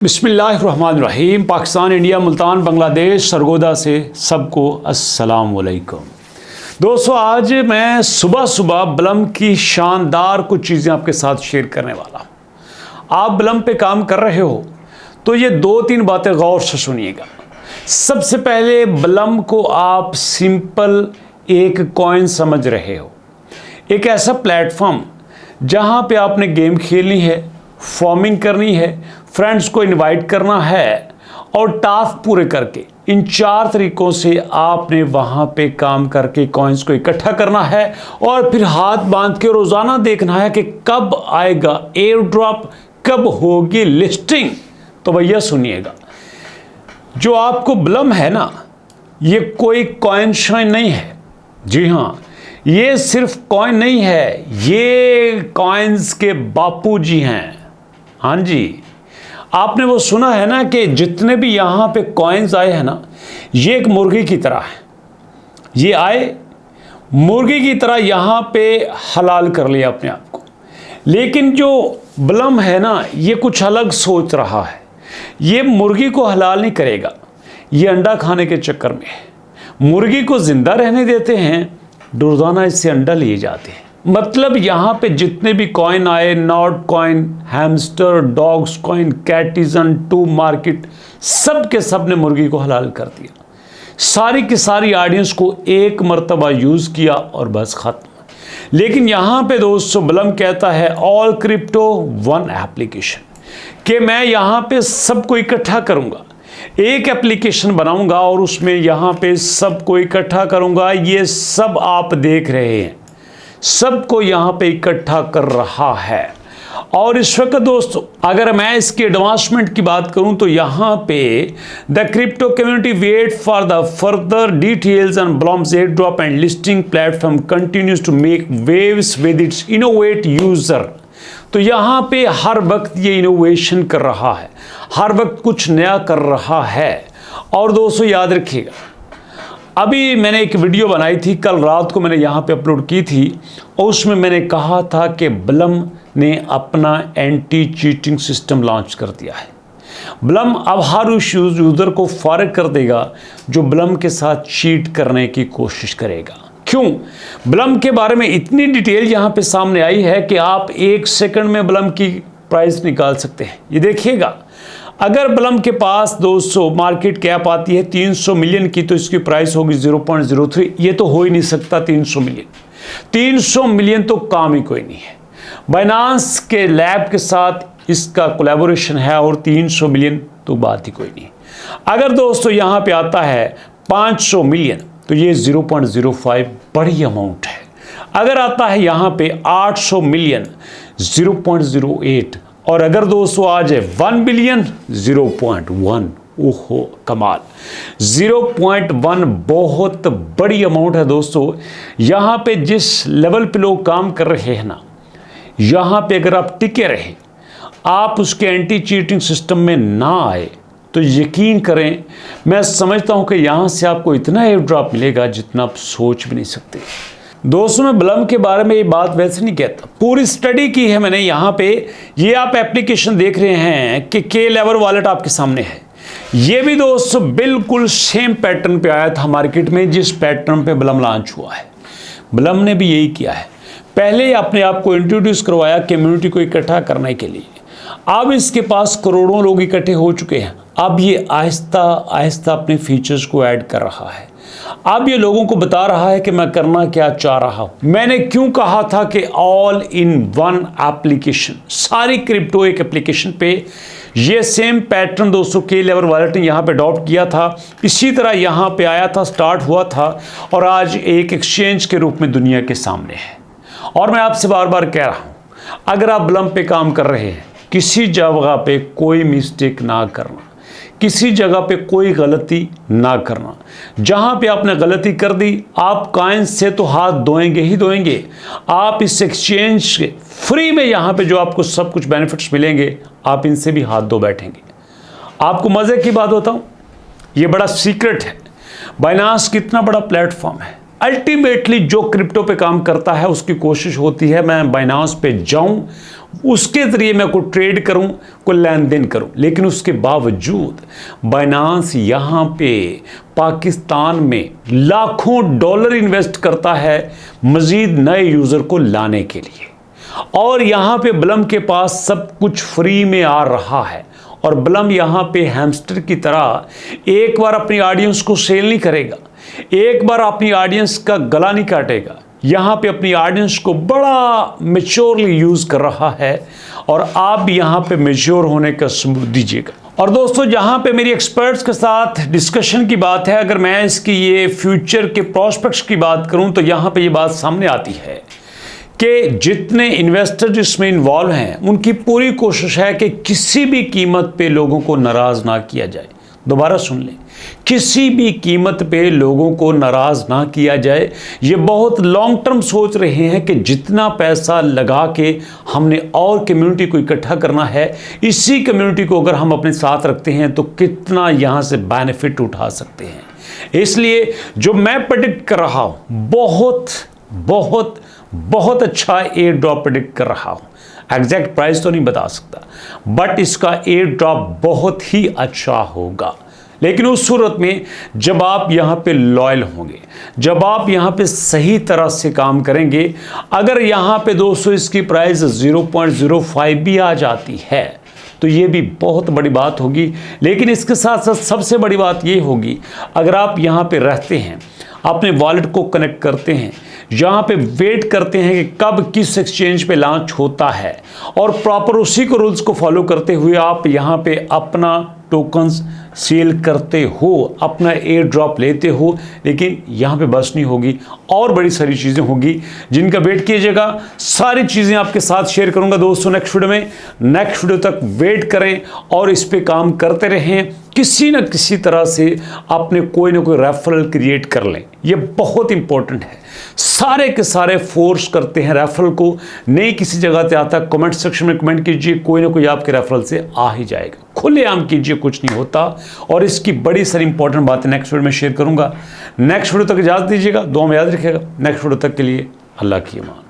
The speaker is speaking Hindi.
बिस्मिल्लाहिर्रहमानिर्रहीम। पाकिस्तान, इंडिया, मुल्तान, बांग्लादेश, सरगोदा से सबको अस्सलाम वालेकुम। दोस्तों, आज मैं सुबह सुबह ब्लम की शानदार कुछ चीज़ें आपके साथ शेयर करने वाला हूँ। आप ब्लम पे काम कर रहे हो तो ये दो तीन बातें गौर से सुनिएगा। सबसे पहले, ब्लम को आप सिंपल एक कॉइन समझ रहे हो, एक ऐसा प्लेटफॉर्म जहाँ पे आपने गेम खेलनी है, फॉर्मिंग करनी है, फ्रेंड्स को इनवाइट करना है और टास्क पूरे करके इन चार तरीकों से आपने वहाँ पे काम करके कॉइन्स को इकट्ठा करना है और फिर हाथ बांध के रोज़ाना देखना है कि कब आएगा एयर ड्रॉप, कब होगी लिस्टिंग। तो भैया सुनिएगा, जो आपको ब्लम है ना, ये कोई कॉइन शाइन नहीं है। जी हाँ, ये सिर्फ कॉइन नहीं है, ये कॉइन्स के बापूजी हैं। हाँ जी, आपने वो सुना है ना कि जितने भी यहाँ पे कॉइन्स आए हैं ना, ये एक मुर्गी की तरह है। ये आए मुर्गी की तरह यहाँ पे हलाल कर लिया अपने आप को। लेकिन जो ब्लम है ना, ये कुछ अलग सोच रहा है। ये मुर्गी को हलाल नहीं करेगा, ये अंडा खाने के चक्कर में है। मुर्गी को जिंदा रहने देते हैं, रोजाना इससे अंडा लिए जाते हैं। मतलब यहाँ पे जितने भी कॉइन आए, Notcoin, Hamster, Dogs coin, Catizen, Tomarket, सब के सब ने मुर्गी को हलाल कर दिया। सारी की सारी ऑडियंस को एक मर्तबा यूज़ किया और बस खत्म। लेकिन यहाँ पे दोस्तों ब्लम कहता है ऑल क्रिप्टो वन एप्लीकेशन, कि मैं यहाँ पे सबको इकट्ठा करूँगा, एक एप्लीकेशन बनाऊँगा और उसमें यहाँ पे सबको इकट्ठा करूँगा। ये सब आप देख रहे हैं, सबको यहाँ पे इकट्ठा कर रहा है। और इस वक्त दोस्तों, अगर मैं इसके एडवांसमेंट की बात करूं तो यहाँ पे the crypto community wait for the further details and Blum's airdrop and listing platform continues to make waves with its innovate user. तो यहाँ पे हर वक्त ये इनोवेशन कर रहा है, हर वक्त कुछ नया कर रहा है। और दोस्तों याद रखिएगा, अभी मैंने एक वीडियो बनाई थी, कल रात को मैंने यहाँ पे अपलोड की थी, और उसमें मैंने कहा था कि ब्लम ने अपना एंटी चीटिंग सिस्टम लॉन्च कर दिया है। ब्लम अब हर उस यूज़र को फारिग कर देगा जो ब्लम के साथ चीट करने की कोशिश करेगा। क्यों? ब्लम के बारे में इतनी डिटेल यहाँ पे सामने आई है कि आप एक सेकंड में ब्लम की प्राइस निकाल सकते हैं। ये देखिएगा, अगर ब्लम के पास दोस्तों मार्केट कैप आती है 300 मिलियन की, तो इसकी प्राइस होगी 0.03। ये तो हो ही नहीं सकता 300 मिलियन। 300 मिलियन तो काम ही कोई नहीं है। बाइनांस के लैब के साथ इसका कोलैबोरेशन है और 300 मिलियन तो बात ही कोई नहीं। अगर दोस्तों यहाँ पे आता है 500 मिलियन तो ये 0.05 बड़ी अमाउंट है। अगर आता है यहाँ पे 800 मिलियन 0.08, और अगर दोस्तों आ जाए 1 बिलियन 0.1, ओहो कमाल। 0.1 बहुत बड़ी अमाउंट है दोस्तों। यहाँ पे जिस लेवल पे लोग काम कर रहे हैं ना, यहाँ पे अगर आप टिके रहे, आप उसके एंटी चीटिंग सिस्टम में ना आए, तो यकीन करें, मैं समझता हूँ कि यहाँ से आपको इतना एयर ड्रॉप मिलेगा जितना आप सोच भी नहीं सकते। दोस्तों, मैं ब्लम के बारे में ये बात वैसे नहीं कहता, पूरी स्टडी की है मैंने। यहाँ पे ये आप एप्लीकेशन देख रहे हैं कि के लेवर वॉलेट आपके सामने है। ये भी दोस्तों बिल्कुल सेम पैटर्न पे आया था मार्केट में, जिस पैटर्न पे ब्लम लॉन्च हुआ है। ब्लम ने भी यही किया है, पहले अपने आप को इंट्रोड्यूस करवाया कम्युनिटी को इकट्ठा करने के लिए। अब इसके पास करोड़ों लोग इकट्ठे हो चुके हैं। अब ये आहिस्ता आहिस्ता अपने फीचर्स को ऐड कर रहा है। अब ये लोगों को बता रहा है कि मैं करना क्या चाह रहा हूं। मैंने क्यों कहा था कि ऑल इन वन एप्लीकेशन, सारी क्रिप्टो एक एप्लीकेशन पे। ये सेम पैटर्न दोस्तों के लेवर वॉलेट ने यहाँ पे अडॉप्ट किया था, इसी तरह यहाँ पे आया था, स्टार्ट हुआ था और आज एक एक्सचेंज के रूप में दुनिया के सामने है। और मैं आपसे बार बार कह रहा हूँ, अगर आप ब्लम पे काम कर रहे हैं, किसी जगह पे कोई मिस्टेक ना करना, किसी जगह पे कोई गलती ना करना। जहां पे आपने गलती कर दी, आप कॉइन से तो हाथ धोएंगे ही धोएंगे। आप इस एक्सचेंज के फ्री में यहाँ पे जो आपको सब कुछ बेनिफिट्स मिलेंगे, आप इनसे भी हाथ धो बैठेंगे। आपको मजे की बात बताऊं, ये बड़ा सीक्रेट है। बाइनांस कितना बड़ा प्लेटफॉर्म है। अल्टीमेटली जो क्रिप्टो पे काम करता है उसकी कोशिश होती है मैं बाइनांस पे जाऊं, उसके ज़रिए मैं कोई ट्रेड करूं, कोई लेन देन करूं। लेकिन उसके बावजूद बाइनांस यहाँ पे पाकिस्तान में लाखों डॉलर इन्वेस्ट करता है मज़ीद नए यूज़र को लाने के लिए, और यहाँ पे बलम के पास सब कुछ फ्री में आ रहा है। और बलम यहाँ पे हैमस्टर की तरह एक बार अपनी ऑडियंस को सेल नहीं करेगा, एक बार अपनी ऑडियंस का गला नहीं काटेगा। यहाँ पे अपनी ऑडियंस को बड़ा मैच्योरली यूज़ कर रहा है, और आप भी यहाँ पे मैच्योर होने का सबूत दीजिएगा। और दोस्तों, जहाँ पे मेरी एक्सपर्ट्स के साथ डिस्कशन की बात है, अगर मैं इसकी ये फ्यूचर के प्रॉस्पेक्ट्स की बात करूँ तो यहाँ पे ये बात सामने आती है कि जितने इन्वेस्टर इसमें इन्वॉल्व हैं उनकी पूरी कोशिश है कि किसी भी कीमत पे लोगों को नाराज़ ना किया जाए। दोबारा सुन लें, किसी भी कीमत पे लोगों को नाराज़ ना किया जाए। ये बहुत लॉन्ग टर्म सोच रहे हैं कि जितना पैसा लगा के हमने और कम्युनिटी को इकट्ठा करना है, इसी कम्युनिटी को अगर हम अपने साथ रखते हैं तो कितना यहाँ से बेनिफिट उठा सकते हैं। इसलिए जो मैं प्रेडिक्ट कर रहा हूँ, बहुत बहुत बहुत अच्छा एयर ड्रॉप प्रेडिक्ट कर रहा हूँ। एग्जैक्ट प्राइस तो नहीं बता सकता, बट इसका एयर ड्रॉप बहुत ही अच्छा होगा। लेकिन उस सूरत में जब आप यहाँ पे लॉयल होंगे, जब आप यहाँ पे सही तरह से काम करेंगे। अगर यहाँ पे दोस्तों इसकी प्राइस 0.05 भी आ जाती है तो ये भी बहुत बड़ी बात होगी। लेकिन इसके साथ साथ सबसे बड़ी बात ये होगी, अगर आप यहाँ पे रहते हैं, अपने वॉलेट को कनेक्ट करते हैं, यहाँ पे वेट करते हैं कि कब किस एक्सचेंज पे लॉन्च होता है, और प्रॉपर उसी को रूल्स को फॉलो करते हुए आप यहाँ पे अपना टोकन्स सेल करते हो, अपना एयर ड्रॉप लेते हो। लेकिन यहाँ पे बस नहीं होगी, और बड़ी सारी चीज़ें होगी जिनका वेट कीजिएगा। सारी चीज़ें आपके साथ शेयर करूँगा दोस्तों नेक्स्ट वीडियो में। नेक्स्ट वीडियो तक वेट करें और इस पे काम करते रहें। किसी न किसी तरह से अपने कोई ना कोई रेफरल क्रिएट कर लें, ये बहुत इंपॉर्टेंट है। सारे के सारे फोर्स करते हैं रेफरल को, नहीं किसी जगह से आता। कमेंट सेक्शन में कमेंट कीजिए, कोई ना कोई आपके रेफरल से आ ही जाएगा। खुलेआम कीजिए, कुछ नहीं होता। और इसकी बड़ी सारी इंपॉर्टेंट बातें नेक्स्ट वीडियो में शेयर करूंगा। नेक्स्ट वीडियो तक इजाज़त दीजिएगा, दुआ में याद रखिएगा। नेक्स्ट वीडियो तक के लिए अल्लाह की अमान।